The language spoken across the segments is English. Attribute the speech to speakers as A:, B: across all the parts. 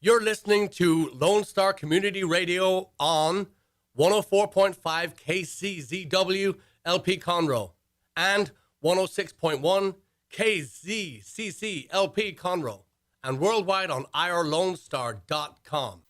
A: You're listening to Lone Star Community Radio on 104.5 KCZW LP Conroe and 106.1 KZCC LP Conroe and worldwide on irlonestar.com.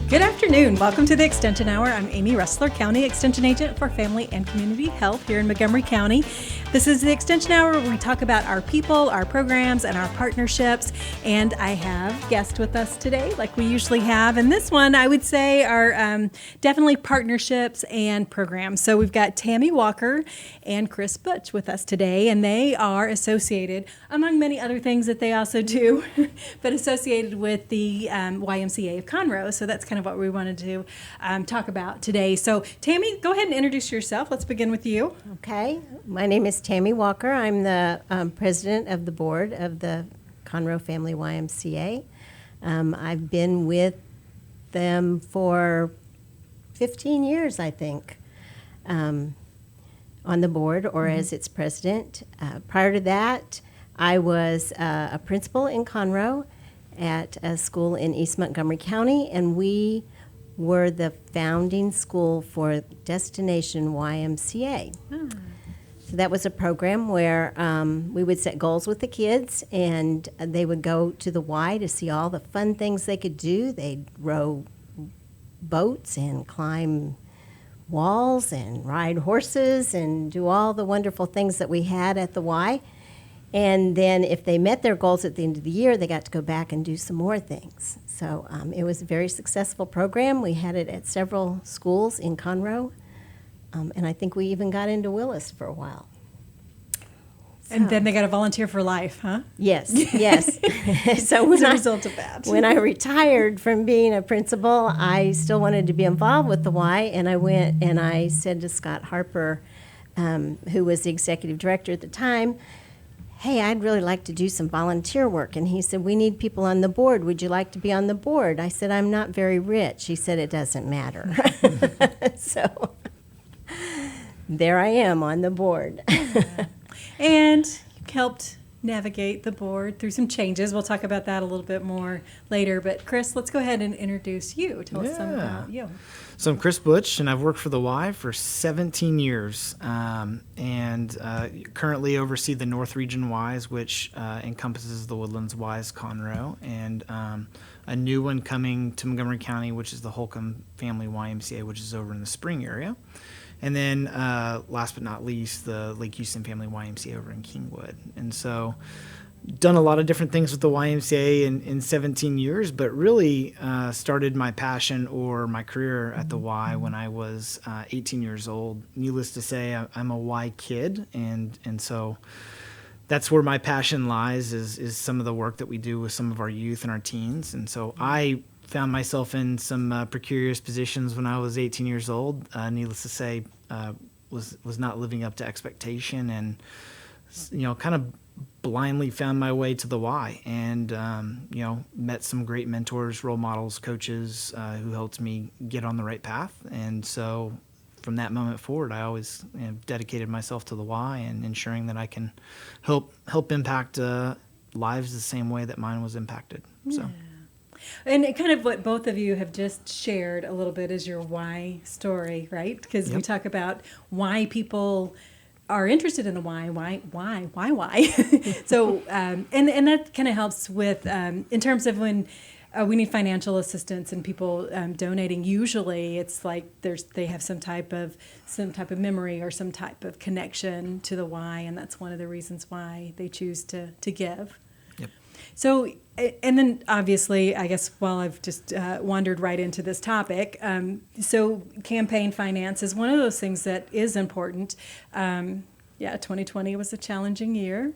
B: Good afternoon. Welcome to the Extension Hour. I'm Amy Ressler, County Extension Agent for Family and Community Health here in Montgomery County. This is the Extension Hour where we talk about our people, our programs, and our partnerships. And I have guests with us today, like we usually have. And this one, I would say, are definitely partnerships and programs. So we've got Tammy Walker and Chris Butsch with us today, and they are associated, among many other things that they also do, but associated with the YMCA of Conroe. So that's kind of what we wanted to talk about today. So Tammy, go ahead and introduce yourself. Let's begin with you.
C: Okay. My name is Tammy Walker. I'm the president of the board of the Conroe Family YMCA. I've been with them for 15 years, I think, on the board or as its president. Prior to that, I was a principal in Conroe at a school in East Montgomery County, and we were the founding school for Destination YMCA. So that was a program where we would set goals with the kids, and they would go to the Y to see all the fun things they could do. They'd row boats and climb walls and ride horses and do all the wonderful things that we had at the Y. And then if they met their goals at the end of the year, they got to go back and do some more things. So it was a very successful program. We had it at several schools in Conroe. And I think we even got into Willis for a while.
B: And then they got to volunteer for life, huh?
C: Yes, yes. So
B: as a result of that.
C: When I retired from being a principal, I still wanted to be involved with the Y, and I went and I said to Scott Harper, who was the executive director at the time, hey, I'd really like to do some volunteer work. And he said, we need people on the board. Would you like to be on the board? I said, I'm not very rich. He said, it doesn't matter. So there I am on the board.
B: And you helped navigate the board through some changes. We'll talk about that a little bit more later. But Chris, let's go ahead and introduce you. Tell us something about you.
D: So I'm Chris Butsch, and I've worked for the Y for 17 years, and currently oversee the North Region Ys, which encompasses the Woodlands Ys Conroe, and a new one coming to Montgomery County, which is the Holcomb Family YMCA, which is over in the Spring area. And then last but not least, the Lake Houston Family YMCA over in Kingwood. And so done a lot of different things with the YMCA in 17 years, but really started my passion or my career at the Y when I was 18 years old. Needless to say, I'm a Y kid, and so that's where my passion lies is some of the work that we do with some of our youth and our teens. And so I found myself in some precarious positions when I was 18 years old. Needless to say, was not living up to expectation, and kind of blindly found my way to the Y, and met some great mentors, role models, coaches who helped me get on the right path. And so from that moment forward, I always dedicated myself to the Y and ensuring that I can help impact lives the same way that mine was impacted.
B: Yeah.
D: So.
B: And kind of what both of you have just shared a little bit is your why story, right? Because we talk about why people are interested in the why. So, and that kind of helps with, in terms of when we need financial assistance and people donating. Usually, it's like they have some type of memory or some type of connection to the why, and that's one of the reasons why they choose to give.
D: Yep.
B: So, and then obviously, I guess while I've just wandered right into this topic, so campaign finance is one of those things that is important. 2020 was a challenging year.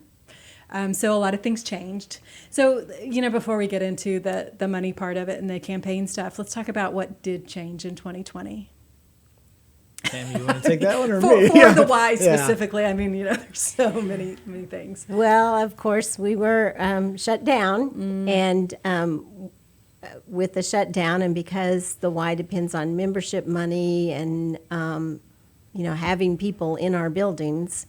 B: So a lot of things changed. So, before we get into the money part of it and the campaign stuff, let's talk about what did change in 2020.
D: Tammy, you want to take that one or
B: for,
D: me?
B: For the why specifically. I mean, there's so many things.
C: Well, of course, we were shut down, and with the shutdown, and because the Y depends on membership money and having people in our buildings,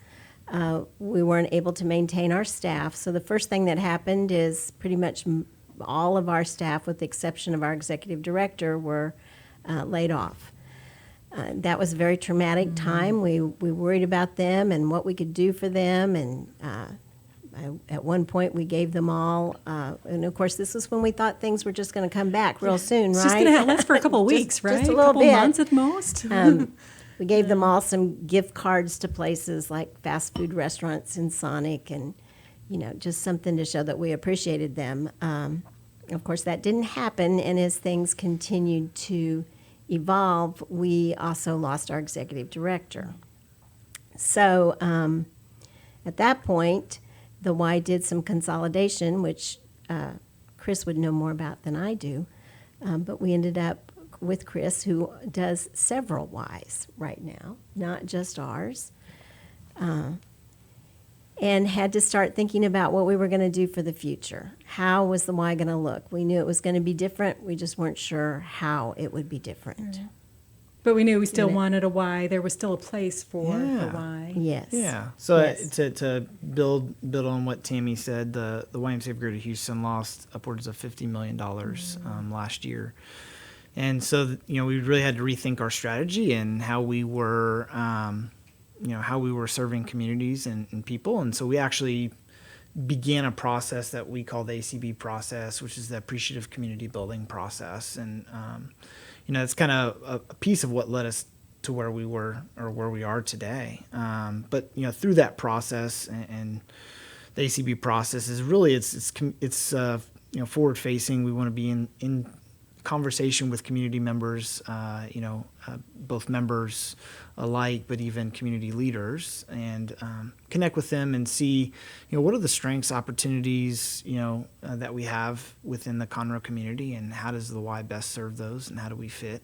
C: we weren't able to maintain our staff. So the first thing that happened is pretty much all of our staff, with the exception of our executive director, were laid off. That was a very traumatic time. We worried about them and what we could do for them. And at one point, we gave them all, and of course, this is when we thought things were just going to come back real soon,
B: It's
C: right?
B: just going to last for a couple of weeks, right?
C: Just a little
B: couple
C: bit.
B: months at most.
C: We gave them all some gift cards to places like fast food restaurants in Sonic, and just something to show that we appreciated them. Of course, that didn't happen, and as things continued to evolve, we also lost our executive director. So at that point, the Y did some consolidation, which Chris would know more about than I do, but we ended up with Chris, who does several Ys right now, not just ours, and had to start thinking about what we were going to do for the future. How was the Y going to look? We knew it was going to be different. We just weren't sure how it would be different.
B: But we knew we still wanted a Y. There was still a place for
D: Yeah.
B: a Y.
C: Yes.
D: Yeah. So
C: Yes.
D: to build on what Tammy said, the YMCA of Greater Houston lost upwards of $50 million last year. And so, we really had to rethink our strategy and how we were, how we were serving communities and people. And so we actually began a process that we call the ACB process, which is the Appreciative Community Building process. And, it's kind of a piece of what led us to where we were or where we are today. But, through that process and the ACB process is really, it's forward facing. We want to be in conversation with community members, both members alike, but even community leaders, and connect with them and see, what are the strengths, opportunities, that we have within the Conroe community, and how does the Y best serve those, and how do we fit?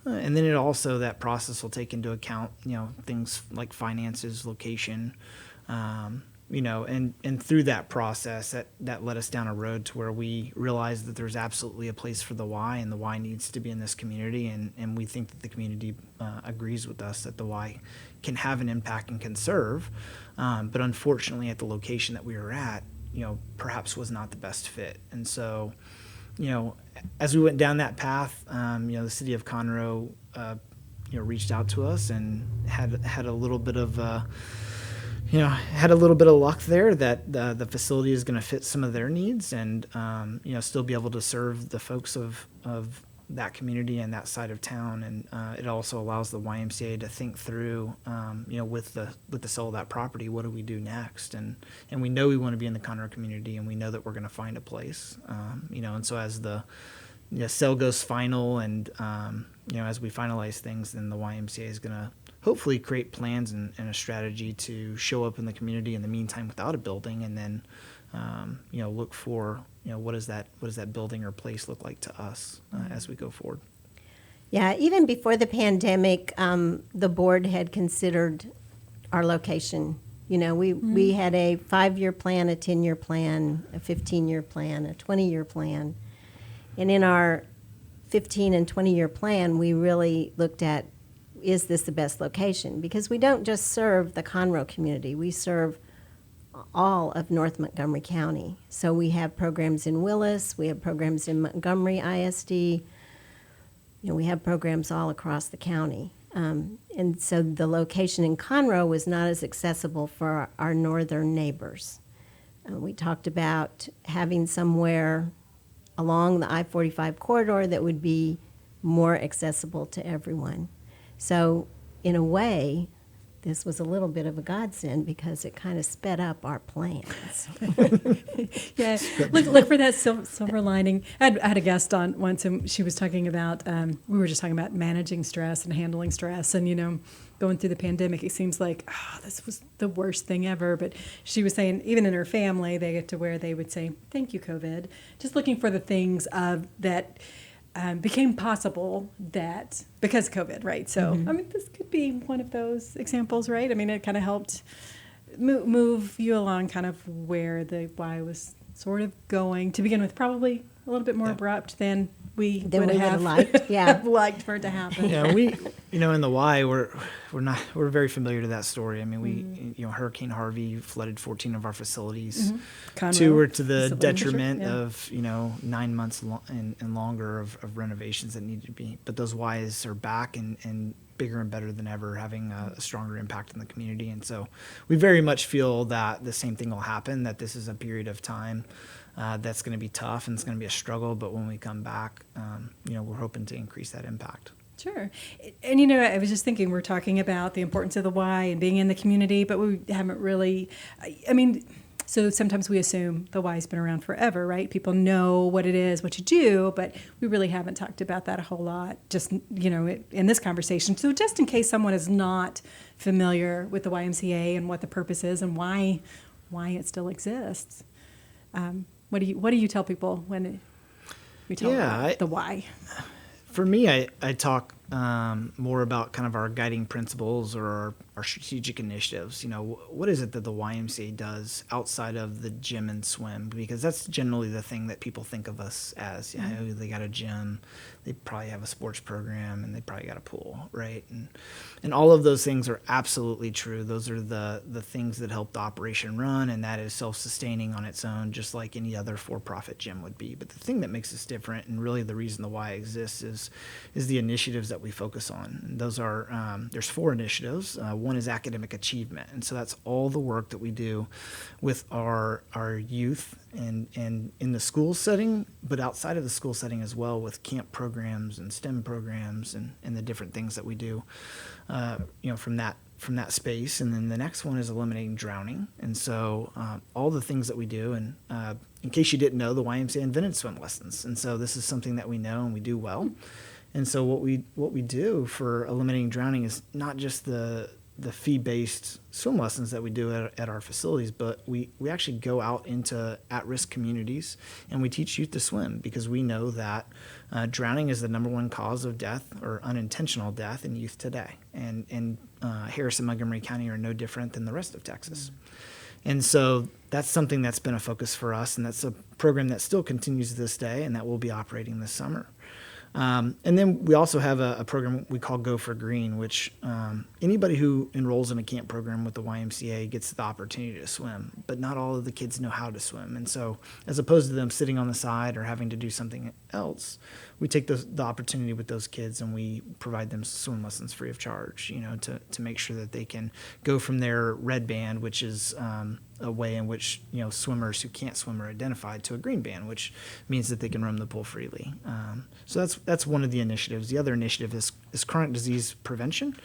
D: And then that process will take into account, things like finances, location, and through that process, that led us down a road to where we realized that there's absolutely a place for the Y, and the Y needs to be in this community, and we think that the community agrees with us that the Y can have an impact and can serve, but unfortunately at the location that we were at, perhaps was not the best fit. And so, as we went down that path, the city of Conroe, reached out to us and had a little bit of had a little bit of luck there that the facility is going to fit some of their needs, and still be able to serve the folks of that community and that side of town. And it also allows the YMCA to think through, with the sale of that property, what do we do next? And we know we want to be in the Conroe community, and we know that we're going to find a place. And so as the sale goes final, and as we finalize things, then the YMCA is going to hopefully create plans and a strategy to show up in the community in the meantime without a building, and then look for what does that building or place look like to us as we go forward.
C: Yeah, even before the pandemic, the board had considered our location. We had a 5-year plan, a 10-year plan, a 15-year plan, a 20-year plan. And in our 15 and 20-year plan, we really looked at, is this the best location? Because we don't just serve the Conroe community, we serve all of North Montgomery County. So we have programs in Willis, we have programs in Montgomery ISD, we have programs all across the county. And so the location in Conroe was not as accessible for our northern neighbors. We talked about having somewhere along the I-45 corridor that would be more accessible to everyone. So in a way, this was a little bit of a godsend because it kind of sped up our plans.
B: Yeah, look for that silver lining. I had a guest on once, and she was talking about, we were just talking about managing stress and handling stress, and going through the pandemic, it seems like, this was the worst thing ever. But she was saying, even in her family, they get to where they would say, "Thank you, COVID," just looking for the things that became possible that because of COVID, right? So, this could be one of those examples, right? It kind of helped move you along kind of where the Y was sort of going to begin with, probably a little bit more abrupt than we
C: Than
B: would
C: we
B: have
C: liked. Yeah.
B: have liked for it to happen.
D: Yeah, we, in the Y, we're very familiar to that story. I mean, we, Hurricane Harvey flooded 14 of our facilities.
B: Conroe
D: Two were to the
B: facility manager,
D: detriment
B: yeah.
D: of 9 months and longer of renovations that needed to be. But those Ys are back and bigger and better than ever, having a stronger impact in the community. And so we very much feel that the same thing will happen, that this is a period of time that's going to be tough and it's going to be a struggle. But when we come back, we're hoping to increase that impact.
B: Sure. And, I was just thinking, we're talking about the importance of the Y and being in the community, but we haven't really, so sometimes we assume the Y's been around forever, right? People know what it is, what you do, but we really haven't talked about that a whole lot, just, in this conversation. So just in case someone is not familiar with the YMCA and what the purpose is and why it still exists, what do you tell people when we tell them about the Y?
D: For me, I talk more about kind of our guiding principles or our strategic initiatives. What is it that the YMCA does outside of the gym and swim? Because that's generally the thing that people think of us as. They got a gym, they probably have a sports program, and they probably got a pool, right? And all of those things are absolutely true. Those are the things that help the operation run, and that is self-sustaining on its own, just like any other for-profit gym would be. But the thing that makes us different, and really the reason the Y exists, is the initiatives that we focus on. And those are there's 4 initiatives. One is academic achievement, and so that's all the work that we do with our youth and in the school setting, but outside of the school setting as well, with camp programs and STEM programs and the different things that we do, from that space. And then the next one is eliminating drowning. And so all the things that we do, and in case you didn't know, the YMCA invented swim lessons, and so this is something that we know and we do well. And so what we do for eliminating drowning is not just the fee-based swim lessons that we do at our facilities, but we actually go out into at-risk communities and we teach youth to swim, because we know that drowning is the number 1 cause of death or unintentional death in youth today. And Harris and Montgomery County are no different than the rest of Texas. And so that's something that's been a focus for us, and that's a program that still continues to this day and that will be operating this summer. And then we also have a program we call Go for Green, which anybody who enrolls in a camp program with the YMCA gets the opportunity to swim, but not all of the kids know how to swim. And so as opposed to them sitting on the side or having to do something else, we take the opportunity with those kids and we provide them swim lessons free of charge, to make sure that they can go from their red band, which is a way in which swimmers who can't swim are identified, to a green band, which means that they can roam the pool freely. So that's one of the initiatives. The other initiative is chronic disease prevention,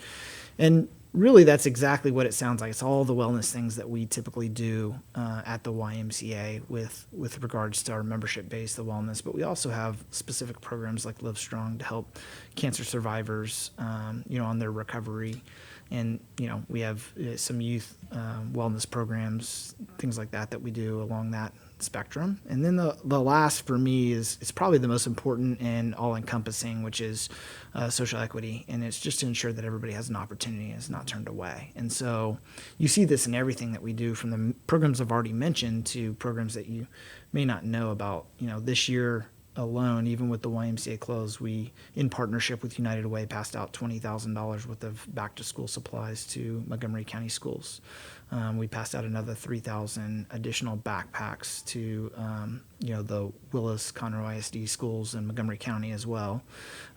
D: and really that's exactly what it sounds like. It's all the wellness things that we typically do at the YMCA with regards to our membership base, the wellness. But we also have specific programs like Live Strong to help cancer survivors, on their recovery. And, we have some youth wellness programs, things like that we do along that spectrum. And then the last for me is probably the most important and all-encompassing, which is social equity. And it's just to ensure that everybody has an opportunity and is not turned away. And so you see this in everything that we do, from the programs I've already mentioned to programs that you may not know about. This year alone, even with the YMCA closed, we, in partnership with United Way, passed out $20,000 worth of back-to-school supplies to Montgomery County schools. We passed out another 3,000 additional backpacks to the Willis, Conroe ISD schools in Montgomery County as well,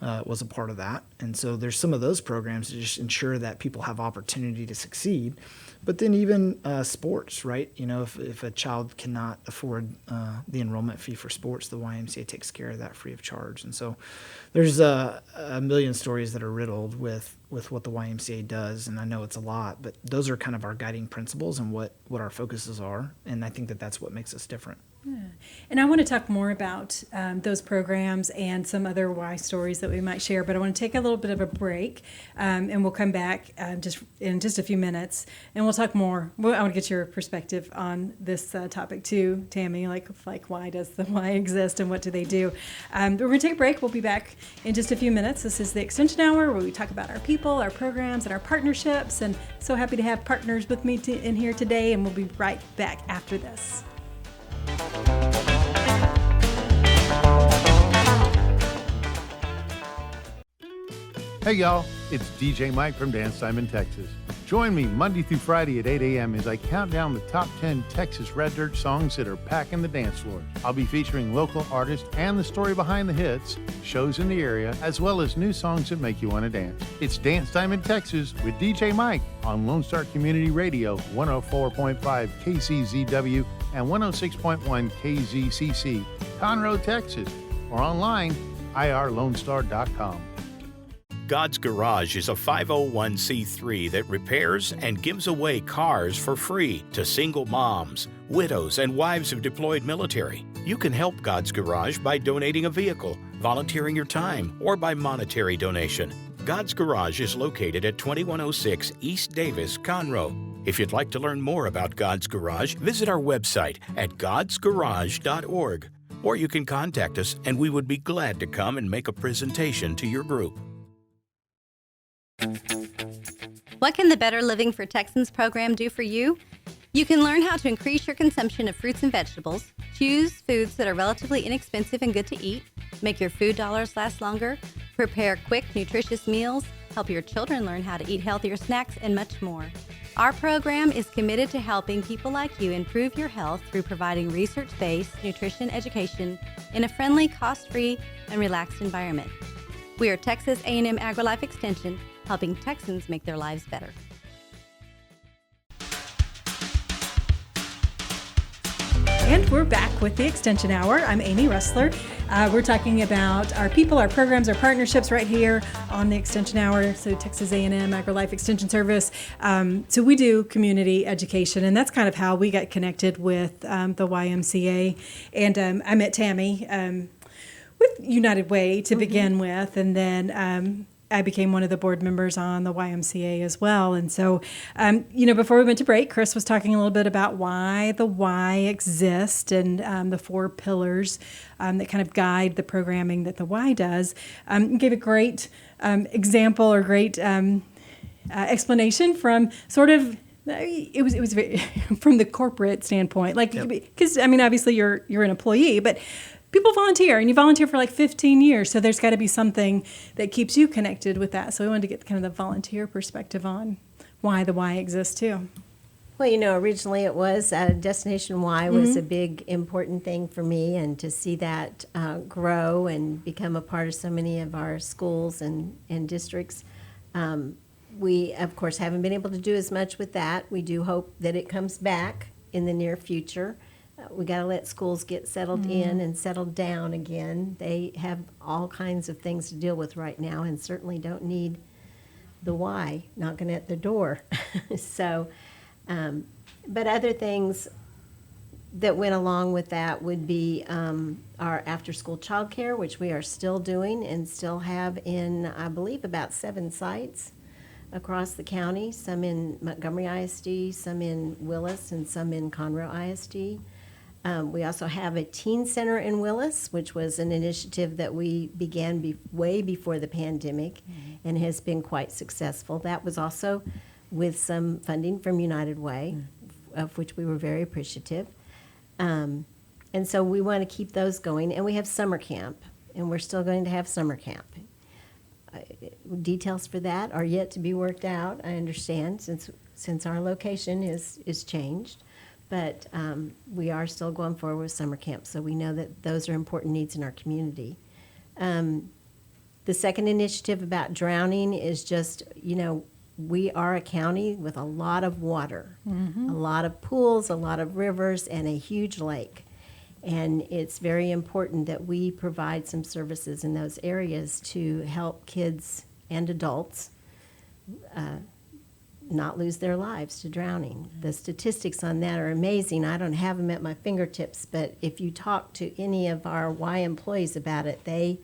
D: was a part of that. And so there's some of those programs to just ensure that people have opportunity to succeed. But then even sports, right? If a child cannot afford the enrollment fee for sports, the YMCA takes care of that free of charge. And so there's a million stories that are riddled with what the YMCA does, and I know it's a lot, but those are kind of our guiding principles and what our focuses are, and I think that that's what makes us different.
B: Yeah. And I want to talk more about those programs and some other Y stories that we might share, but I want to take a little bit of a break, and we'll come back just in just a few minutes, and we'll talk more. I want to get your perspective on this topic too, Tammy, like why does the Y exist and what do they do? But we're going to take a break. We'll be back in just a few minutes. This is the Extension Hour, where we talk about our people, our programs, and our partnerships, and so happy to have partners with me in here today, and we'll be right back after this.
E: Hey y'all, it's DJ Mike from Dance Time in Texas. Join me Monday through Friday at 8 a.m. as I count down the top 10 Texas Red Dirt songs that are packing the dance floor. I'll be featuring local artists and the story behind the hits, shows in the area, as well as new songs that make you want to dance. It's Dance Time in Texas with DJ Mike on Lone Star Community Radio, 104.5 KCZW and 106.1 KZCC, Conroe, Texas, or online, irlonestar.com.
F: God's Garage is a 501c3 that repairs and gives away cars for free to single moms, widows, and wives of deployed military. You can help God's Garage by donating a vehicle, volunteering your time, or by monetary donation. God's Garage is located at 2106 East Davis, Conroe. If you'd like to learn more about God's Garage, visit our website at godsgarage.org. Or you can contact us and we would be glad to come and make a presentation to your group.
G: What can the Better Living for Texans program do for you? You can learn how to increase your consumption of fruits and vegetables, choose foods that are relatively inexpensive and good to eat, make your food dollars last longer, prepare quick, nutritious meals, help your children learn how to eat healthier snacks, and much more. Our program is committed to helping people like you improve your health through providing research-based nutrition education in a friendly, cost-free, and relaxed environment. We are Texas A&M Agrilife Extension, helping Texans make their lives better.
B: And we're back with the Extension Hour. I'm Amy Rustler. We're talking about our people, our programs, our partnerships right here on the Extension Hour. So Texas A&M Agrilife Extension Service. So we do community education, and that's kind of how we got connected with the YMCA. And I met Tammy with United Way to begin with, and then I became one of the board members on the YMCA as well. And so, before we went to break, Chris was talking a little bit about why the Y exists and the 4 pillars that kind of guide the programming that the Y does. Gave a great example or great explanation from sort of it was very from the corporate standpoint, like because obviously you're an employee, but people volunteer, and you volunteer for like 15 years, so there's got to be something that keeps you connected with that. So we wanted to get kind of the volunteer perspective on why the Y exists too.
C: Well, originally it was Destination Y was a big, important thing for me, and to see that grow and become a part of so many of our schools and districts. We, of course, haven't been able to do as much with that. We do hope that it comes back in the near future. We got to let schools get settled in and settled down again. They have all kinds of things to deal with right now, and certainly don't need the Y knocking at the door. So, but other things that went along with that would be our after-school childcare, which we are still doing and still have in, I believe, about 7 sites across the county, some in Montgomery ISD, some in Willis, and some in Conroe ISD. We also have a teen center in Willis, which was an initiative that we began way before the pandemic and has been quite successful. That was also with some funding from United Way, of which we were very appreciative. And so we want to keep those going. And we have summer camp, and we're still going to have summer camp. Details for that are yet to be worked out, I understand, since our location is changed. But we are still going forward with summer camp, so we know that those are important needs in our community. The second initiative about drowning is just, we are a county with a lot of water, a lot of pools, a lot of rivers, and a huge lake. And it's very important that we provide some services in those areas to help kids and adults not lose their lives to drowning. The statistics on that are amazing. I don't have them at my fingertips, but if you talk to any of our Y employees about it, they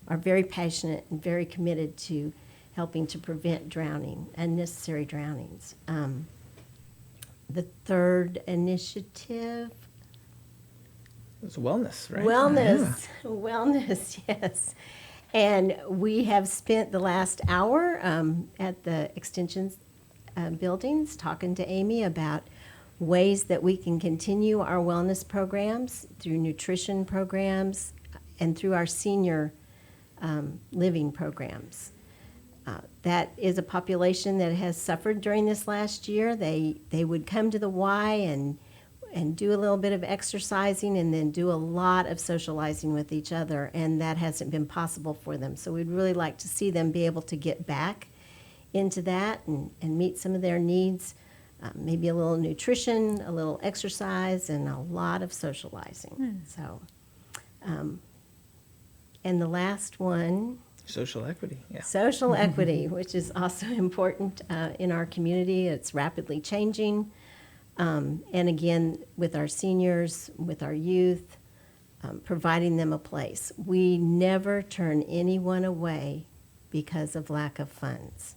C: are very passionate and very committed to helping to prevent drowning, unnecessary drownings. The third initiative...
D: It's wellness, right?
C: Wellness, yes. And we have spent the last hour at the Extension buildings talking to Amy about ways that we can continue our wellness programs through nutrition programs and through our senior living programs. That is a population that has suffered during this last year. They would come to the Y and do a little bit of exercising and then do a lot of socializing with each other, and that hasn't been possible for them. So we'd really like to see them be able to get back into that and meet some of their needs, maybe a little nutrition, a little exercise, and a lot of socializing. So, and the last one,
D: Social equity, yeah.
C: social equity, which is also important in our community. It's rapidly changing. And again, with our seniors, with our youth, providing them a place. We never turn anyone away because of lack of funds.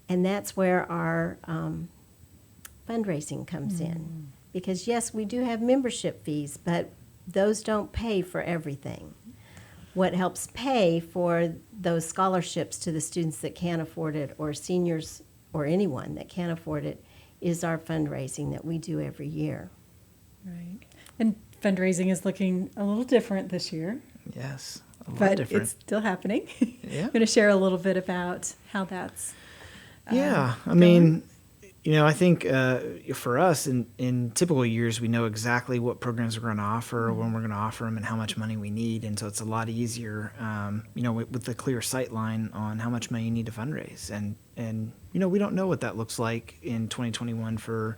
C: And that's where our fundraising comes in. Because yes, we do have membership fees, but those don't pay for everything. What helps pay for those scholarships to the students that can't afford it, or seniors, or anyone that can't afford it, is our fundraising that we do every year.
B: Right. And fundraising is looking a little different this year,
D: Yes, a lot
B: but
D: different.
B: it's still happening.
D: Yeah.
B: I'm going to share a little bit about how that's
D: Yeah, I mean, I think for us, in typical years, we know exactly what programs we're going to offer, when we're going to offer them, and how much money we need. And so it's a lot easier, with the clear sight line on how much money you need to fundraise. And we don't know what that looks like in 2021 for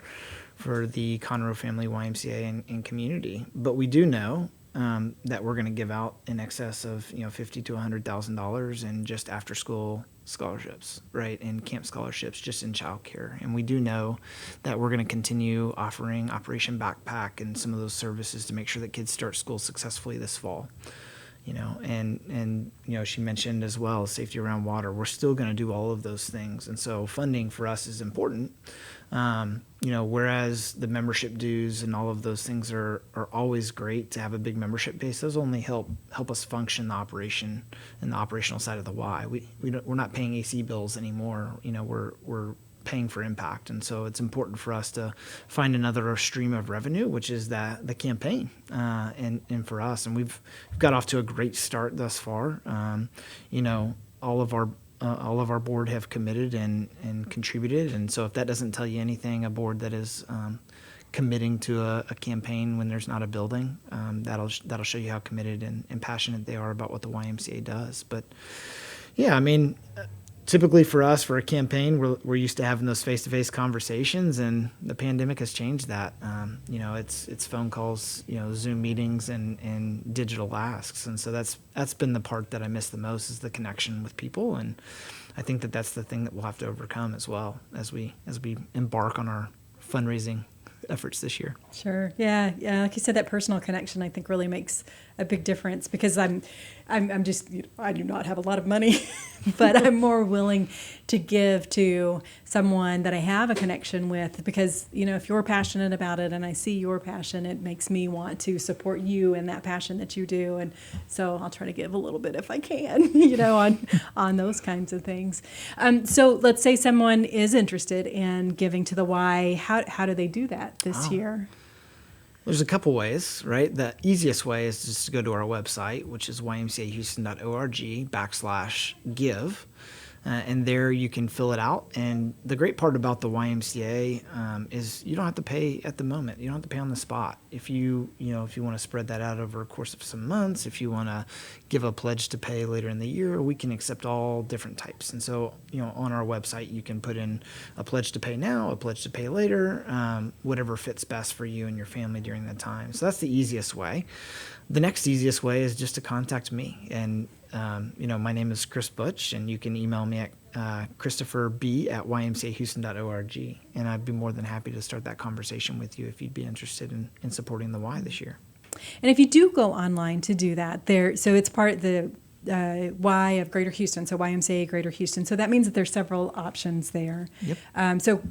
D: the Conroe Family YMCA and community. But we do know that we're going to give out in excess of $50,000 to $100,000 in just after school scholarships, right, and camp scholarships just in childcare. And we do know that we're going to continue offering Operation Backpack and some of those services to make sure that kids start school successfully this fall. And she mentioned as well safety around water. We're still going to do all of those things, and so funding for us is important. Whereas the membership dues and all of those things are always great to have a big membership base. Those only help us function the operation and the operational side of the Y. We're not paying AC bills anymore. We're paying for impact, and so it's important for us to find another stream of revenue, which is the campaign, and for us, and we've got off to a great start thus far. All of our board have committed and contributed, and so if that doesn't tell you anything, a board that is committing to a campaign when there's not a building, that'll show you how committed and passionate they are about what the YMCA does. But yeah, I mean, typically for us, for a campaign, we're used to having those face-to-face conversations, and the pandemic has changed that. It's phone calls, Zoom meetings, and digital asks, and so that's been the part that I miss the most, is the connection with people, and I think that's the thing that we'll have to overcome as well as we embark on our fundraising efforts this year.
B: Sure. Yeah. Like you said, that personal connection, I think, really makes a big difference, because I'm just, I do not have a lot of money, but I'm more willing to give to someone that I have a connection with, because, if you're passionate about it and I see your passion, it makes me want to support you in that passion that you do. And so I'll try to give a little bit if I can, on those kinds of things. So let's say someone is interested in giving to the Y. How do they do that this year?
D: There's a couple ways, right? The easiest way is just to go to our website, which is ymcahouston.org/give. And there you can fill it out. And the great part about the YMCA is you don't have to pay at the moment. You don't have to pay on the spot. If you want to spread that out over a course of some months, if you want to give a pledge to pay later in the year, we can accept all different types. And so, on our website, you can put in a pledge to pay now, a pledge to pay later, whatever fits best for you and your family during that time. So that's the easiest way. The next easiest way is just to contact me. And my name is Chris Butsch, and you can email me at christopherb@ymcahouston.org, and I'd be more than happy to start that conversation with you if you'd be interested in supporting the Y this year.
B: And if you do go online to do that, so it's part of the Y of Greater Houston, so YMCA Greater Houston. So that means that there's several options there.
D: Yep.
B: So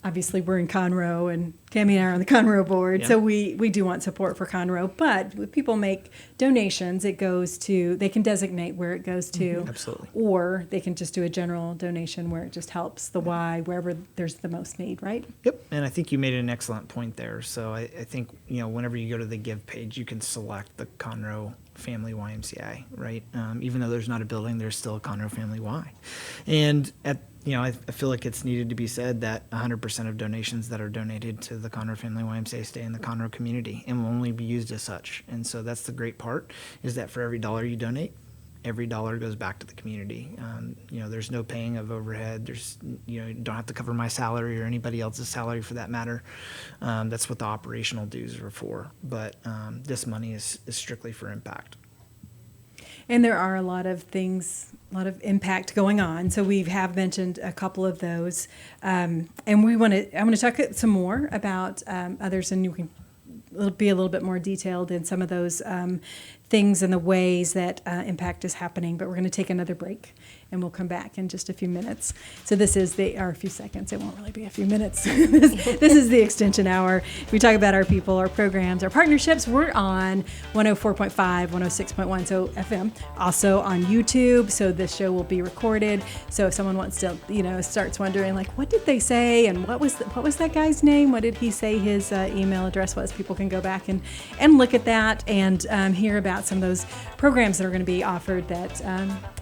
B: obviously we're in Conroe, and Cami and I are on the Conroe board, so we do want support for Conroe. But when people make donations, it goes to, they can designate where it goes to.
D: Absolutely.
B: Or they can just do a general donation where it just helps the Y, wherever there's the most need, right?
D: Yep, and I think you made an excellent point there. So I think, whenever you go to the Give page, you can select the Conroe Family YMCA, right? Even though there's not a building, there's still a Conroe Family Y. And I feel like it's needed to be said that 100% of donations that are donated to the Conroe Family YMCA stay in the Conroe community and will only be used as such. And so that's the great part, is that for every dollar you donate, every dollar goes back to the community. There's no paying of overhead. There's, you don't have to cover my salary or anybody else's salary for that matter. That's what the operational dues are for. But this money is strictly for impact.
B: And there are a lot of things, a lot of impact going on. So we have mentioned a couple of those, and I'm going to talk some more about others, and you can be a little bit more detailed in some of those things and the ways that impact is happening. But we're going to take another break, and we'll come back in just a few minutes. So this is a few seconds. It won't really be a few minutes. This is the Extension Hour. We talk about our people, our programs, our partnerships. We're on 104.5, 106.1, so FM. Also on YouTube. So this show will be recorded. So if someone wants to, starts wondering, like, what did they say, and what was that guy's name? What did he say his email address was? People can go back and look at that and hear about some of those programs that are going to be offered that,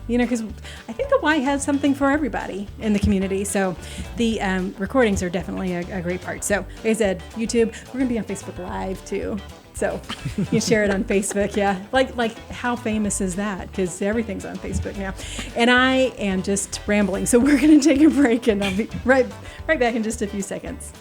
B: because I think the Y has something for everybody in the community. So the recordings are definitely a great part. So like I said, YouTube, we're going to be on Facebook Live too. So you share it on Facebook. Yeah. Like how famous is that? Because everything's on Facebook now. And I am just rambling. So we're going to take a break, and I'll be right back in just a few seconds.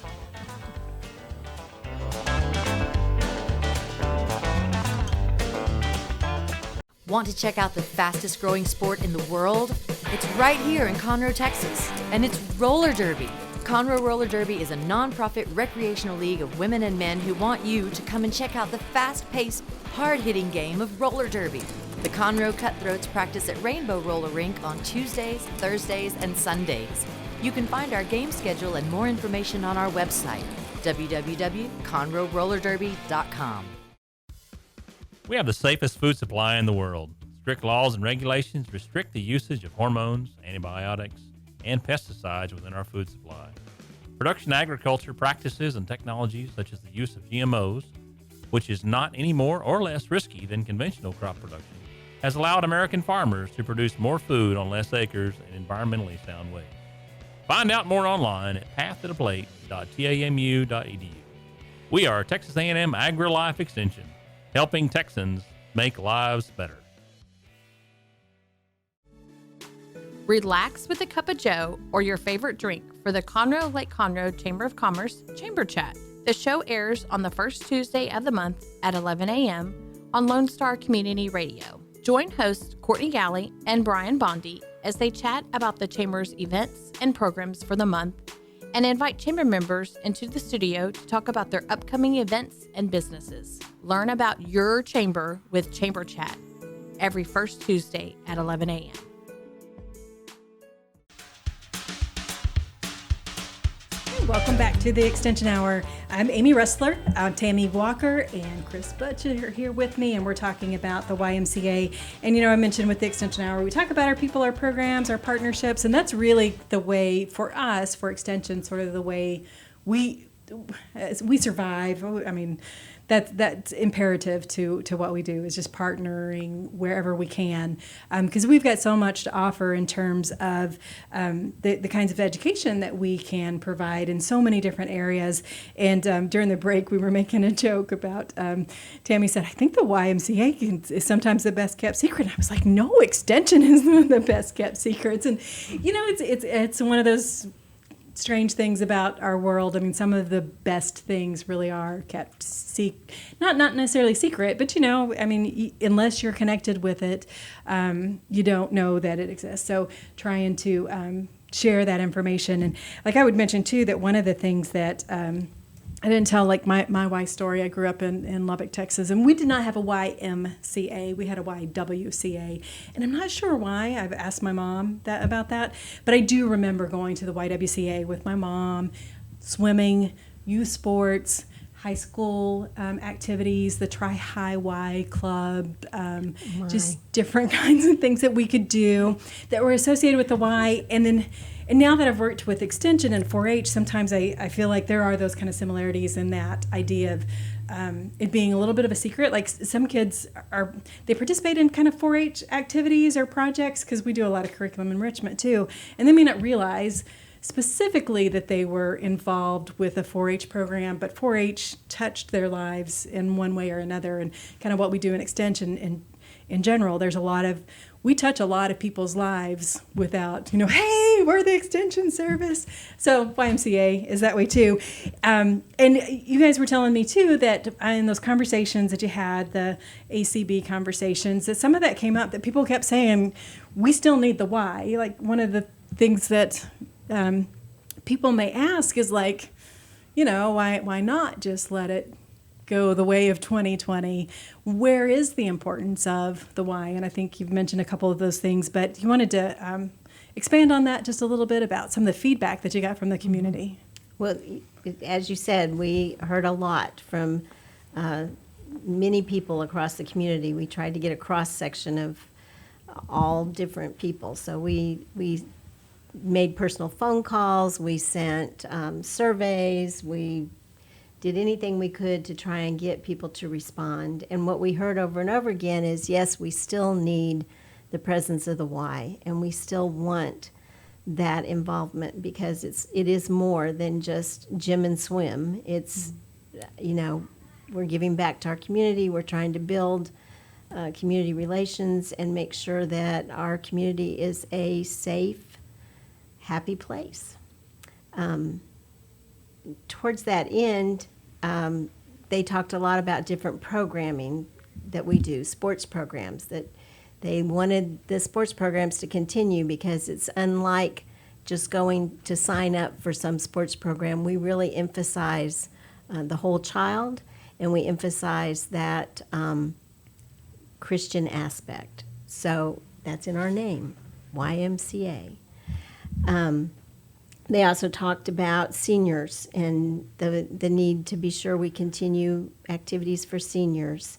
H: Want to check out the fastest growing sport in the world? It's right here in Conroe, Texas, and it's roller derby. Conroe Roller Derby is a non-profit recreational league of women and men who want you to come and check out the fast-paced, hard-hitting game of roller derby. The Conroe Cutthroats practice at Rainbow Roller Rink on Tuesdays, Thursdays, and Sundays. You can find our game schedule and more information on our website, www.conroerollerderby.com.
I: We have the safest food supply in the world. Strict laws and regulations restrict the usage of hormones, antibiotics, and pesticides within our food supply. Production agriculture practices and technologies such as the use of GMOs, which is not any more or less risky than conventional crop production, has allowed American farmers to produce more food on less acres in environmentally sound ways. Find out more online at pathtotheplate.tamu.edu. We are Texas A&M Agrilife Extension, helping Texans make lives better.
J: Relax with a cup of joe or your favorite drink for the Conroe Lake Conroe Chamber of Commerce Chamber Chat. The show airs on the first Tuesday of the month at 11 a.m. on Lone Star Community Radio. Join hosts Courtney Galley and Brian Bondi as they chat about the Chamber's events and programs for the month, and invite Chamber members into the studio to talk about their upcoming events and businesses. Learn about your Chamber with Chamber Chat every first Tuesday at 11 a.m.
B: Welcome back to the Extension Hour. I'm Amy Rustler, Tammy Walker, and Chris Butsch are here with me, and we're talking about the YMCA. And I mentioned with the Extension Hour, we talk about our people, our programs, our partnerships, and that's really the way for us, for Extension, sort of the way we survive. I mean, that's imperative to what we do, is just partnering wherever we can, because we've got so much to offer in terms of the kinds of education that we can provide in so many different areas. And during the break, we were making a joke about, Tammy said, I think the YMCA is sometimes the best kept secret. And I was like, no, Extension is one of the best kept secrets. And it's one of those strange things about our world. I mean, some of the best things really are kept not necessarily secret, but unless you're connected with it, you don't know that it exists. So trying to share that information. And like I would mention too, that one of the things that I didn't tell, like my Y story. I grew up in Lubbock, Texas, and we did not have a YMCA. We had a YWCA, and I'm not sure why. I've asked my mom about that, but I do remember going to the YWCA with my mom, swimming, youth sports, high school activities, the Try High Y Club, just different kinds of things that we could do that were associated with the Y. And now that I've worked with Extension and 4-H, sometimes I feel like there are those kind of similarities in that idea of it being a little bit of a secret. Like some kids they participate in kind of 4-H activities or projects because we do a lot of curriculum enrichment too, and they may not realize specifically that they were involved with a 4-H program, but 4-H touched their lives in one way or another. And kind of what we do in Extension in general, we touch a lot of people's lives without, hey, we're the Extension service. So YMCA is that way too. And you guys were telling me too that in those conversations that you had, the ACB conversations, that some of that came up that people kept saying, we still need the Y. Like one of the things that people may ask is like, why not just let it go the way of 2020? Where is the importance of the Y? And I think you've mentioned a couple of those things, but you wanted to expand on that just a little bit about some of the feedback that you got from the community.
C: Well, as you said, we heard a lot from many people across the community. We tried to get a cross-section of all different people. So we made personal phone calls, we sent surveys, we did anything we could to try and get people to respond. And what we heard over and over again is, yes, we still need the presence of the Y, and we still want that involvement because it is more than just gym and swim. It's, we're giving back to our community, we're trying to build community relations and make sure that our community is a safe, happy place. Towards that end, they talked a lot about different programming that we do, sports programs, that they wanted the sports programs to continue because it's unlike just going to sign up for some sports program. We really emphasize the whole child, and we emphasize that Christian aspect. So that's in our name, YMCA. They also talked about seniors and the need to be sure we continue activities for seniors.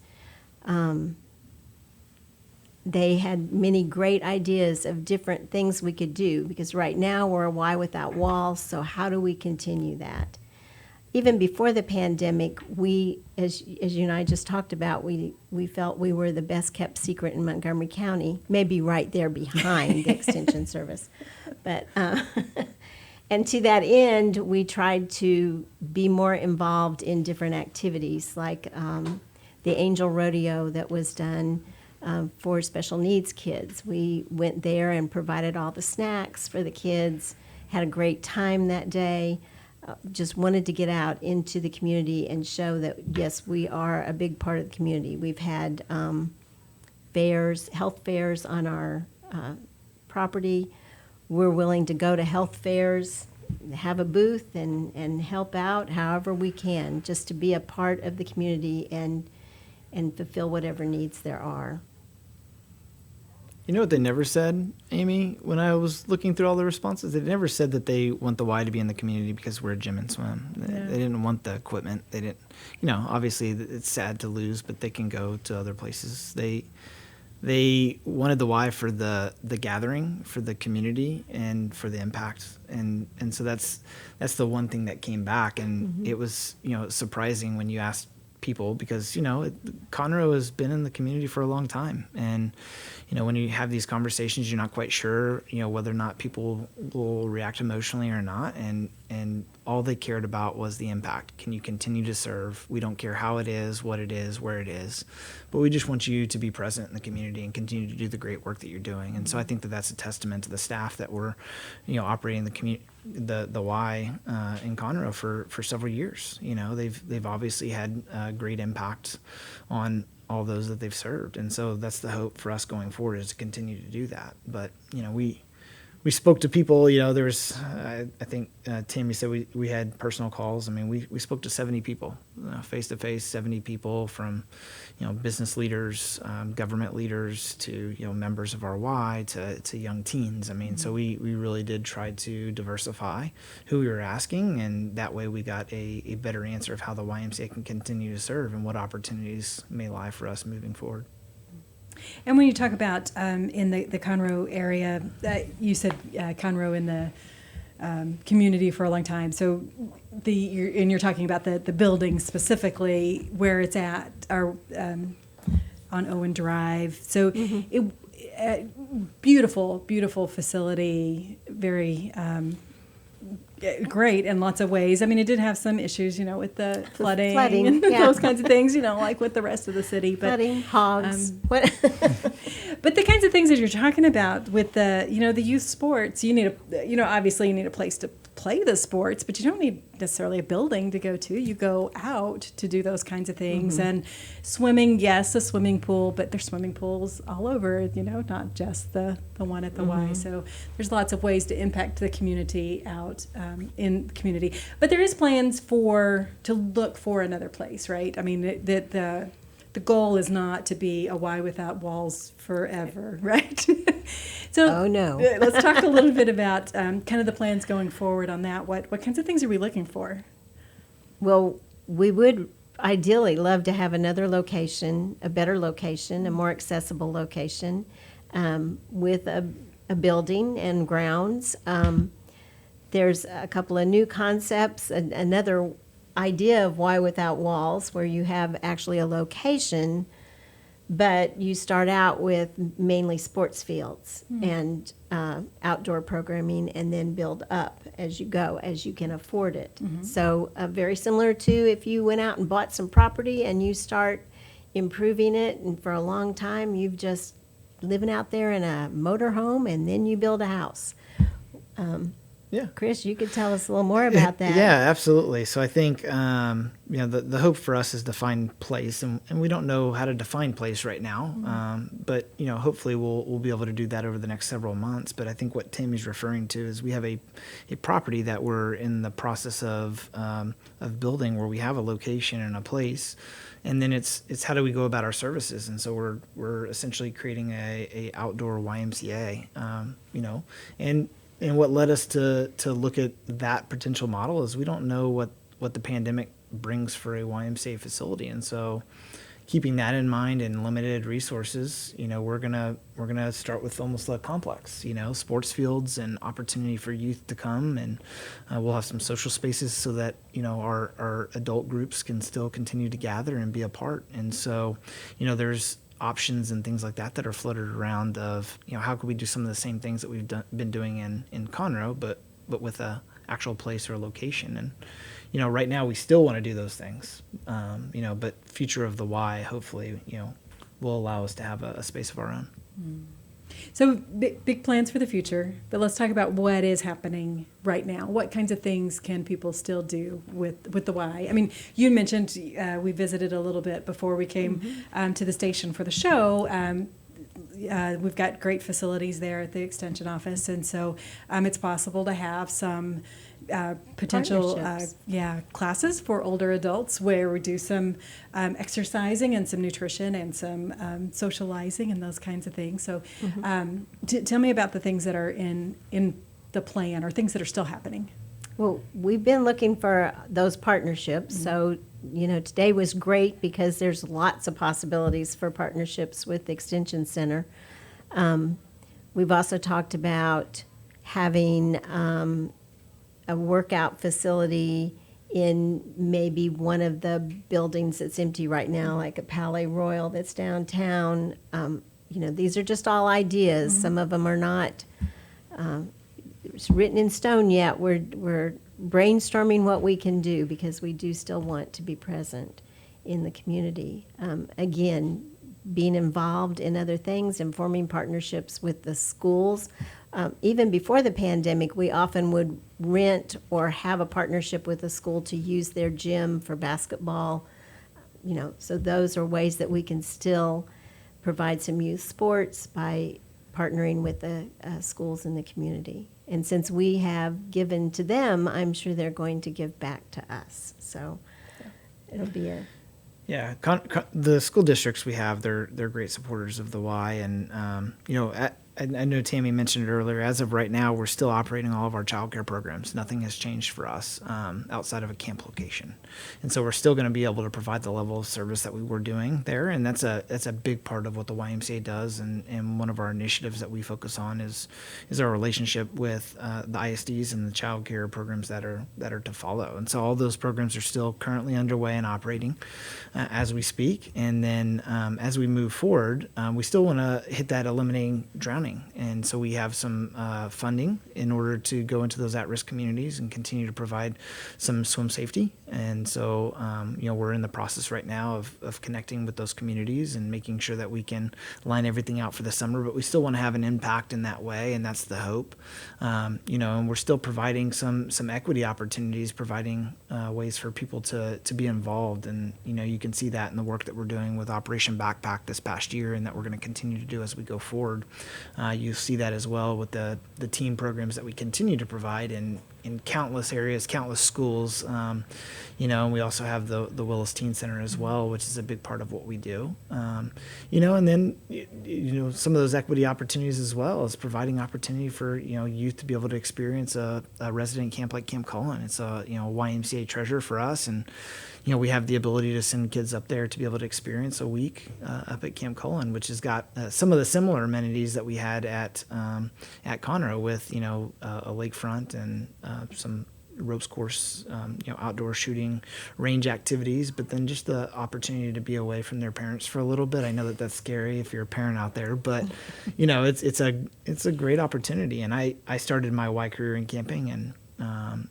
C: They had many great ideas of different things we could do because right now we're a Y without walls, so how do we continue that? Even before the pandemic, we, as you and I just talked about, we felt we were the best kept secret in Montgomery County, maybe right there behind the Extension Service. But and to that end, we tried to be more involved in different activities, like the Angel Rodeo that was done for special needs kids. We went there and provided all the snacks for the kids, had a great time that day. Just wanted to get out into the community and show that, yes, we are a big part of the community. We've had fairs, health fairs on our property. We're willing to go to health fairs, have a booth, and help out however we can, just to be a part of the community and fulfill whatever needs there are.
D: You know what they never said, Amy, when I was looking through all the responses? They never said that they want the Y to be in the community because we're a gym and swim. They didn't want the equipment. They didn't, obviously it's sad to lose, but they can go to other places. They wanted the Y for the gathering, for the community, and for the impact. And so that's the one thing that came back. And it was, surprising when you asked people because, Conroe has been in the community for a long time. And, when you have these conversations, you're not quite sure, whether or not people will react emotionally or not. And all they cared about was the impact. Can you continue to serve? We don't care how it is, what it is, where it is, but we just want you to be present in the community and continue to do the great work that you're doing. And so I think that that's a testament to the staff that we're, operating the Y in Conroe for several years. They've obviously had great impact on all those that they've served, and so that's the hope for us going forward is to continue to do that. But we we spoke to people. There's, I think Tammy said we had personal calls. I mean, we spoke to 70 people, face to face, 70 people from, business leaders, government leaders to, members of our Y to young teens. I mean, so we really did try to diversify who we were asking, and that way we got a better answer of how the YMCA can continue to serve and what opportunities may lie for us moving forward.
B: And when you talk about in the Conroe area, you said Conroe in the community for a long time. So you're talking about the building specifically where it's at, or on Owen Drive. So beautiful facility, very great in lots of ways. I mean, it did have some issues, with the flooding and those kinds of things, like with the rest of the city. But,
C: flooding, hogs.
B: But the kinds of things that you're talking about with the, the youth sports, you need obviously you need a place to play the sports, but you don't need necessarily a building to go to. You go out to do those kinds of things. And swimming, yes, a swimming pool, but there's swimming pools all over, not just the one at the Y. So there's lots of ways to impact the community out in the community. But there is plans to look for another place, right? I mean, the goal is not to be a Y without walls forever, right? So
C: Oh, no.
B: Let's talk a little bit about kind of the plans going forward on that. What kinds of things are we looking for?
C: Well, we would ideally love to have another location, a better location, a more accessible location, with a building and grounds. There's a couple of new concepts, another idea of Y without walls, where you have actually a location, but you start out with mainly sports fields and outdoor programming, and then build up as you go, as you can afford it. So very similar to if you went out and bought some property and you start improving it, and for a long time you've just living out there in a motor home, and then you build a house.
D: Yeah.
C: Chris, you could tell us a little more about that.
D: Yeah, absolutely. So I think, the hope for us is to find place, and we don't know how to define place right now. But, hopefully we'll be able to do that over the next several months. But I think what Tammy's referring to is we have a property that we're in the process of building, where we have a location and a place. And then it's how do we go about our services? And so we're essentially creating a outdoor YMCA, and what led us to look at that potential model is we don't know what the pandemic brings for a YMCA facility. And so keeping that in mind and limited resources, we're gonna start with almost a complex, sports fields and opportunity for youth to come, and we'll have some social spaces so that, our adult groups can still continue to gather and be a part. And so, there's options and things like that are floated around of, how could we do some of the same things that we've been doing in Conroe, but with a actual place or a location. And, right now we still want to do those things, but future of the Y, hopefully, will allow us to have a space of our own.
B: So big plans for the future, but let's talk about what is happening right now. What kinds of things can people still do with the Y? I mean, you mentioned we visited a little bit before we came to the station for the show. We've got great facilities there at the Extension office, and so it's possible to have some potential classes for older adults where we do some exercising and some nutrition and some socializing and those kinds of things. So tell me about the things that are in the plan, or things that are still happening.
C: Well, we've been looking for those partnerships. So, today was great because there's lots of possibilities for partnerships with the Extension Center. We've also talked about having a workout facility in maybe one of the buildings that's empty right now, like a Palais Royal that's downtown. These are just all ideas. Some of them are not it's written in stone yet. We're brainstorming what we can do, because we do still want to be present in the community. Again, being involved in other things and forming partnerships with the schools. Even before the pandemic, we often would rent or have a partnership with a school to use their gym for basketball. So those are ways that we can still provide some youth sports by partnering with the schools in the community. And since we have given to them, I'm sure they're going to give back to us. So it'll be a...
D: Yeah, the school districts we have, they're great supporters of the Y, and I know Tammy mentioned it earlier. As of right now, we're still operating all of our child care programs. Nothing has changed for us outside of a camp location, and so we're still going to be able to provide the level of service that we were doing there. And that's a big part of what the YMCA does. And one of our initiatives that we focus on is our relationship with the ISDs and the child care programs that are to follow. And so all those programs are still currently underway and operating as we speak. And then as we move forward, we still want to hit that eliminating drowning. And so we have some funding in order to go into those at-risk communities and continue to provide some swim safety. And so, we're in the process right now of connecting with those communities and making sure that we can line everything out for the summer. But we still want to have an impact in that way, and that's the hope. And we're still providing some equity opportunities, providing ways for people to be involved. And, you can see that in the work that we're doing with Operation Backpack this past year, and that we're going to continue to do as we go forward. You see that as well with the teen programs that we continue to provide in countless areas, countless schools. And we also have the Willis Teen Center as well, which is a big part of what we do. And then, some of those equity opportunities as well is providing opportunity for, youth to be able to experience a resident camp like Camp Cullen. It's a, YMCA treasure for us. And, we have the ability to send kids up there to be able to experience a week up at Camp Cullen, which has got some of the similar amenities that we had at Conroe with, a lakefront and some ropes course, outdoor shooting range activities, but then just the opportunity to be away from their parents for a little bit. I know that that's scary if you're a parent out there, but it's a great opportunity. And I started my Y career in camping, and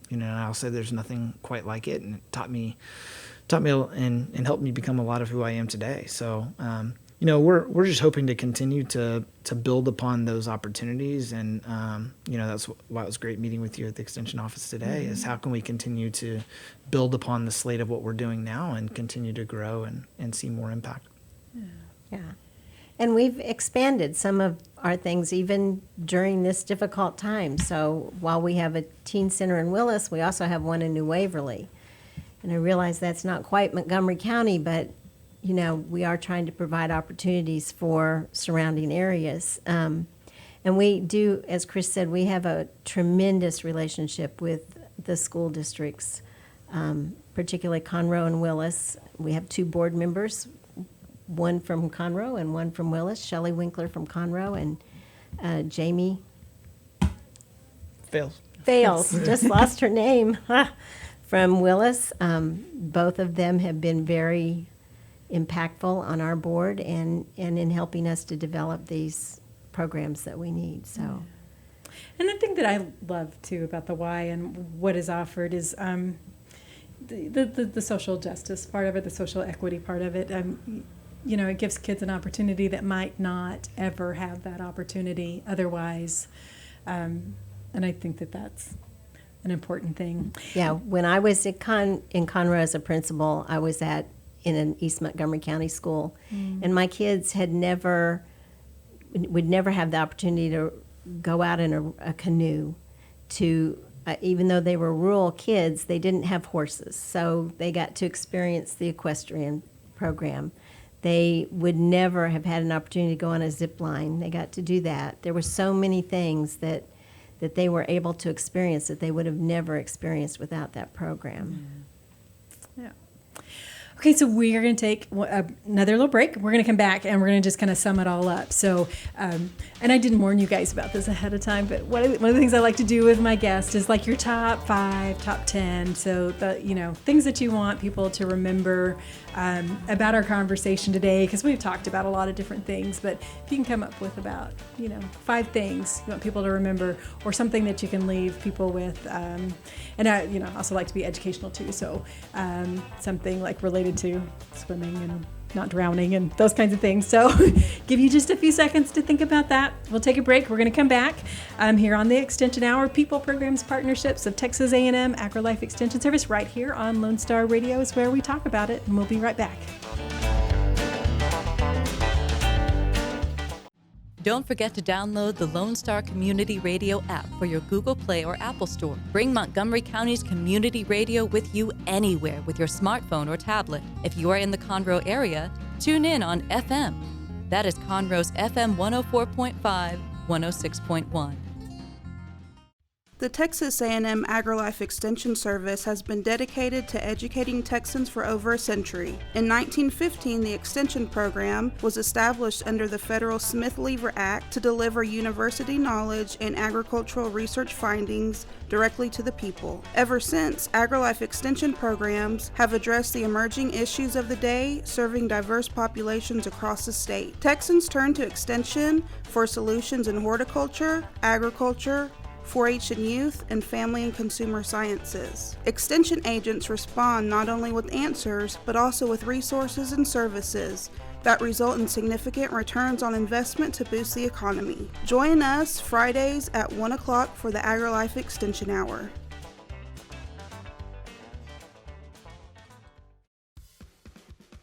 D: and I'll say there's nothing quite like it, and it taught me and helped me become a lot of who I am today. So we're just hoping to continue to build upon those opportunities, and that's why it was great meeting with you at the Extension office today. Is how can we continue to build upon the slate of what we're doing now and continue to grow and see more impact.
C: Yeah. And we've expanded some of our things even during this difficult time. So while we have a teen center in Willis, we also have one in New Waverly. And I realize that's not quite Montgomery County, but we are trying to provide opportunities for surrounding areas. And we do, as Chris said, we have a tremendous relationship with the school districts, particularly Conroe and Willis. We have 2 board members, one from Conroe and one from Willis, Shelley Winkler from Conroe and Jamie Fails, just lost her name, from Willis. Both of them have been very impactful on our board and in helping us to develop these programs that we need. So,
B: And the thing that I love too about the Y and what is offered is the social justice part of it, the social equity part of it. It gives kids an opportunity that might not ever have that opportunity otherwise. And I think that that's an important thing.
C: Yeah, when I was in Conroe as a principal, I was in an East Montgomery County school, and my kids would never have the opportunity to go out in a canoe to, even though they were rural kids, they didn't have horses, so they got to experience the equestrian program. They would never have had an opportunity to go on a zip line. They got to do that. There were so many things that they were able to experience that they would have never experienced without that program.
B: Yeah. Okay, so we are going to take another little break. We're going to come back and we're going to just kind of sum it all up. So, and I didn't warn you guys about this ahead of time, but one of the things I like to do with my guests is like your top 5, top 10. So things that you want people to remember about our conversation today, because we've talked about a lot of different things. But if you can come up with about 5 things you want people to remember, or something that you can leave people with, and I also like to be educational too. So something like related to swimming and not drowning and those kinds of things. So give you just a few seconds to think about that. We'll take a break. We're going to come back here on the Extension Hour, People, Programs, Partnerships of Texas A&M Agrilife Extension Service, right here on Lone Star Radio is where we talk about it, and we'll be right back.
K: Don't forget to download the Lone Star Community Radio app for your Google Play or Apple Store. Bring Montgomery County's community radio with you anywhere with your smartphone or tablet. If you are in the Conroe area, tune in on FM. That is Conroe's FM 104.5, 106.1.
L: The Texas A&M Agrilife Extension Service has been dedicated to educating Texans for over a century. In 1915, the Extension Program was established under the federal Smith-Lever Act to deliver university knowledge and agricultural research findings directly to the people. Ever since, Agrilife Extension programs have addressed the emerging issues of the day, serving diverse populations across the state. Texans turn to Extension for solutions in horticulture, agriculture, 4-H and youth, and family and consumer sciences. Extension agents respond not only with answers, but also with resources and services that result in significant returns on investment to boost the economy. Join us Fridays at 1 o'clock for the Agrilife Extension Hour.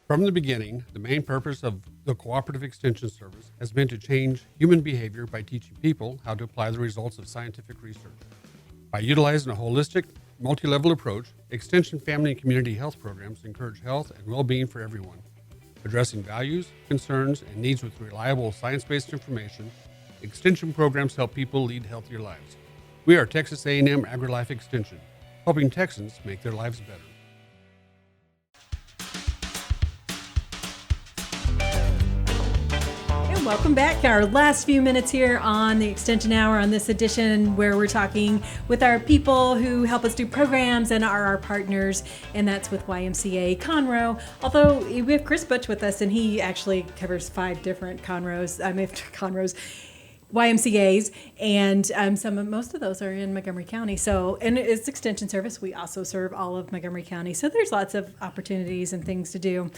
M: From the beginning, the main purpose of the Cooperative Extension Service has been to change human behavior by teaching people how to apply the results of scientific research. By utilizing a holistic, multi-level approach, Extension family and community health programs encourage health and well-being for everyone. Addressing values, concerns, and needs with reliable science-based information, Extension programs help people lead healthier lives. We are Texas A&M Agrilife Extension, helping Texans make their lives better.
B: Welcome back. Our last few minutes here on the Extension Hour on this edition, where we're talking with our people who help us do programs and are our partners, and that's with YMCA-Conroe. Although we have Chris Butsch with us, and he actually covers 5 different Conroes, YMCAs, and most of those are in Montgomery County. So, and it's Extension Service. We also serve all of Montgomery County. So there's lots of opportunities and things to do.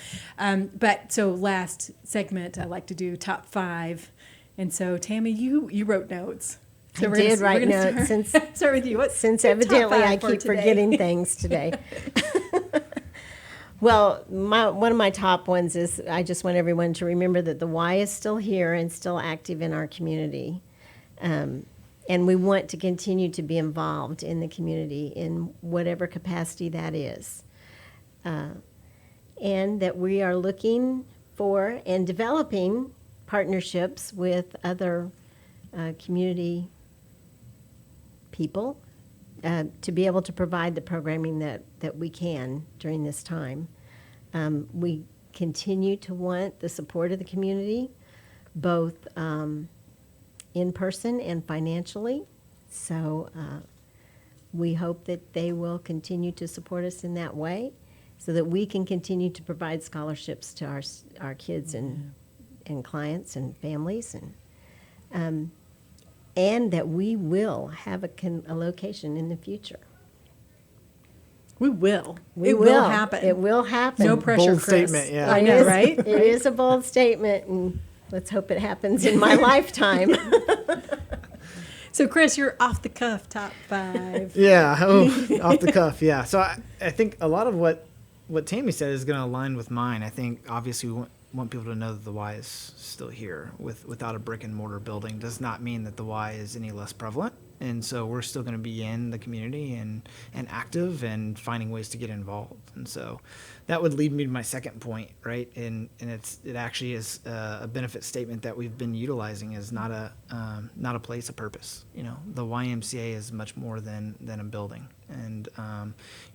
B: So last segment, I like to do top 5. And so Tammy, you wrote notes. So
C: I did write notes.
B: Start with you.
C: Since evidently I keep forgetting things today. Well, one of my top ones is I just want everyone to remember that the Y is still here and still active in our community. And we want to continue to be involved in the community in whatever capacity that is. And that we are looking for and developing partnerships with other community people to be able to provide the programming that we can during this time. We continue to want the support of the community, both in person and financially. So we hope that they will continue to support us in that way so that we can continue to provide scholarships to our kids and clients and families, and that we will have a location in the future.
B: We will.
C: It will happen. It will happen.
B: No pressure,
D: Bold
B: Chris.
D: statement, yeah.
B: I know, right?
C: It is a bold statement, and let's hope it happens in my lifetime.
B: So, Chris, you're off the cuff, top 5.
D: Yeah, off the cuff, yeah. So I think a lot of what Tammy said is going to align with mine. I think obviously we want people to know that the Y is still here. Without a brick and mortar building does not mean that the Y is any less prevalent. And so we're still going to be in the community and active and finding ways to get involved. And so that would lead me to my second point, right? And it actually is a benefit statement that we've been utilizing as not a place, a purpose. You know, the YMCA is much more than a building. And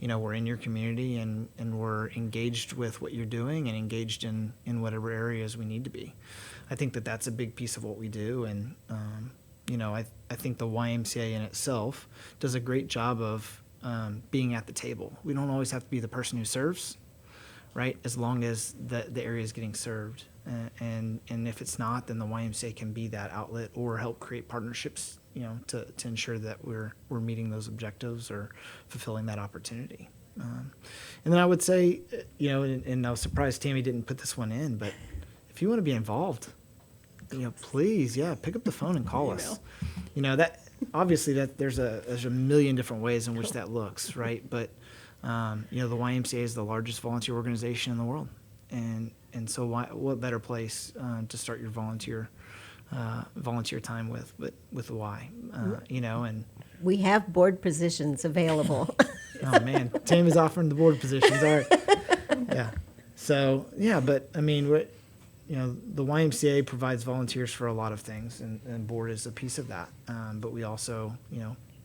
D: we're in your community and we're engaged with what you're doing and engaged in whatever areas we need to be. I think that that's a big piece of what we do. And I think the YMCA in itself does a great job of being at the table. We don't always have to be the person who serves, right? As long as the area is getting served. And if it's not, then the YMCA can be that outlet or help create partnerships, to ensure that we're meeting those objectives or fulfilling that opportunity. And then I would say, and I was surprised Tammy didn't put this one in, but if you want to be involved, please, pick up the phone and call us. That obviously that there's a million different ways in which that looks, right? But the YMCA is the largest volunteer organization in the world, and so what better place to start your volunteer volunteer time with the Y, and
C: We have board positions available.
D: oh man, Tammy's offering the board positions. All right, yeah. So yeah, but I mean, the YMCA provides volunteers for a lot of things, and board is a piece of that. But we also,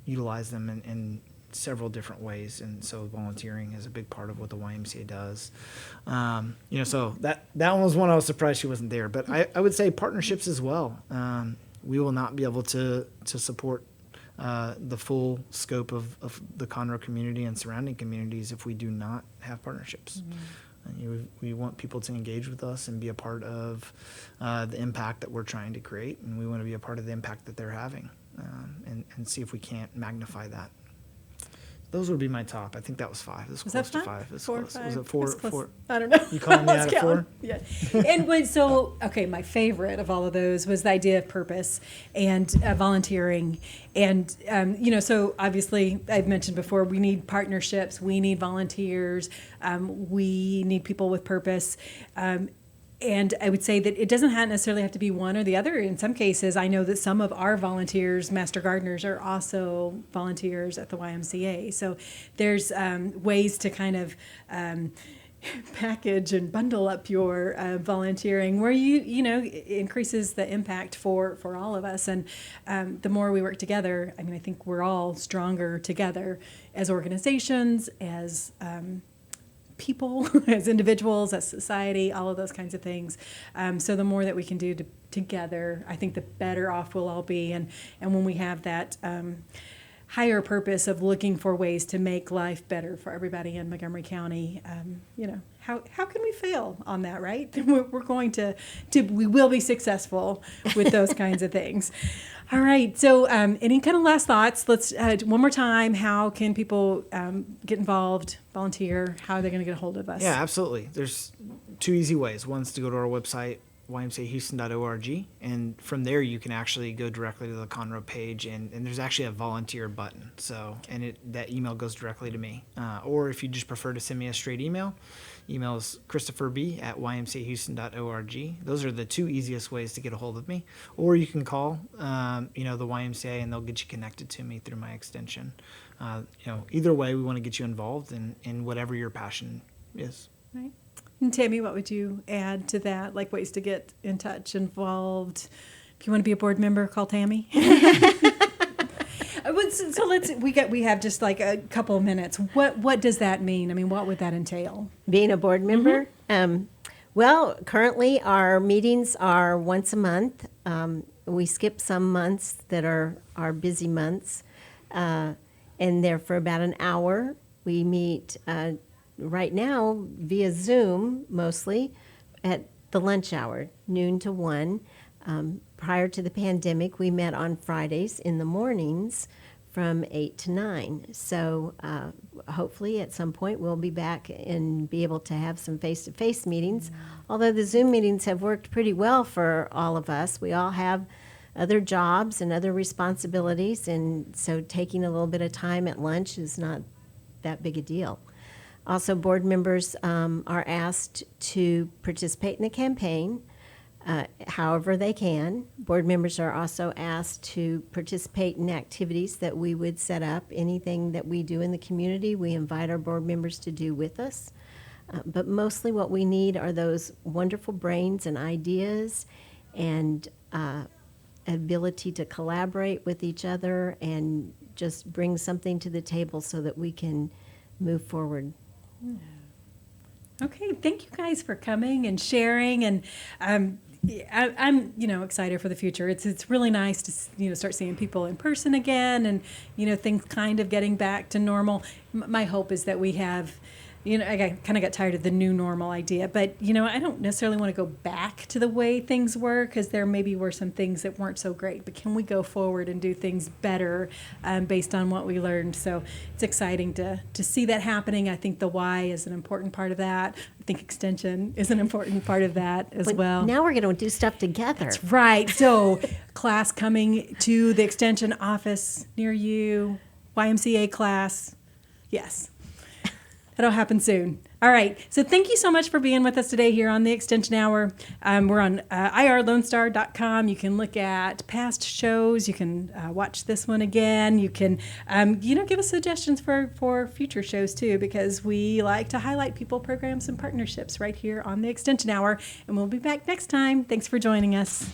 D: utilize them in several different ways, and so volunteering is a big part of what the YMCA does. So that one was one I was surprised she wasn't there. But I would say partnerships as well. We will not be able to support the full scope of the Conroe community and surrounding communities if we do not have partnerships. We want people to engage with us and be a part of the impact that we're trying to create, and we want to be a part of the impact that they're having, and see if we can't magnify that. Those would be my top. I think that was 5. This was close to 5. It's
B: Four,
D: close.
B: 5?
D: Was it 4?
B: It's close.
D: 4?
B: I don't know.
D: You calling me
B: Let's
D: out at 4?
B: Yeah. And my favorite of all of those was the idea of purpose and volunteering. And, so obviously I've mentioned before, we need partnerships, we need volunteers, we need people with purpose. And I would say that it doesn't necessarily have to be one or the other. In some cases, I know that some of our volunteers, Master Gardeners, are also volunteers at the YMCA. So there's ways to kind of package and bundle up your volunteering where it increases the impact for all of us. And the more we work together, I think we're all stronger together as organizations, as people, as individuals, as society, all of those kinds of things. So the more that we can do together, I think the better off we'll all be. And when we have that higher purpose of looking for ways to make life better for everybody in Montgomery County, how can we fail on that, right? We're going to we will be successful with those kinds of things. All right. So any kind of last thoughts? Let's one more time. How can people get involved, volunteer? How are they going to get a hold of us?
D: Yeah, absolutely. There's 2 easy ways. One's to go to our website, ymcahouston.org, and from there you can actually go directly to the Conroe page, and there's actually a volunteer button. So, and that email goes directly to me. Or if you just prefer to send me a straight email is christopherb@ymcahouston.org. Those are the 2 easiest ways to get a hold of me. Or you can call, the YMCA, and they'll get you connected to me through my extension. Either way, we want to get you involved in whatever your passion is.
B: Right. And Tammy, what would you add to that? Like ways to get in touch, involved? If you want to be a board member, call Tammy. So we have just like a couple of minutes. What does that mean? What would that entail?
C: Being a board member? Well, currently our meetings are once a month. We skip some months that are our busy months, and they're for about an hour. We meet right now via Zoom mostly at the lunch hour, noon to 1. Prior to the pandemic, we met on Fridays in the mornings from 8 to 9. So hopefully at some point we'll be back and be able to have some face-to-face meetings. Although the Zoom meetings have worked pretty well for all of us. We all have other jobs and other responsibilities, and so taking a little bit of time at lunch is not that big a deal. Also, board members are asked to participate in the campaign however they can. Board members are also asked to participate in activities that we would set up. Anything that we do in the community, we invite our board members to do with us. But mostly what we need are those wonderful brains and ideas and ability to collaborate with each other and just bring something to the table so that we can move forward.
B: Okay, thank you guys for coming and sharing, and I'm excited for the future. It's really nice to start seeing people in person again, and things kind of getting back to normal. My hope is that we have. I kind of got tired of the new normal idea, but, I don't necessarily want to go back to the way things were, because there maybe were some things that weren't so great, but can we go forward and do things better based on what we learned? So it's exciting to see that happening. I think the Y is an important part of that. I think extension is an important part of that as well.
C: Now we're going to do stuff together.
B: That's right. So class coming to the extension office near you, YMCA class. Yes. That'll happen soon. All right. So thank you so much for being with us today here on the Extension Hour. We're on irlonestar.com. You can look at past shows. You can watch this one again. You can, give us suggestions for future shows too, because we like to highlight people, programs, and partnerships right here on the Extension Hour. And we'll be back next time. Thanks for joining us.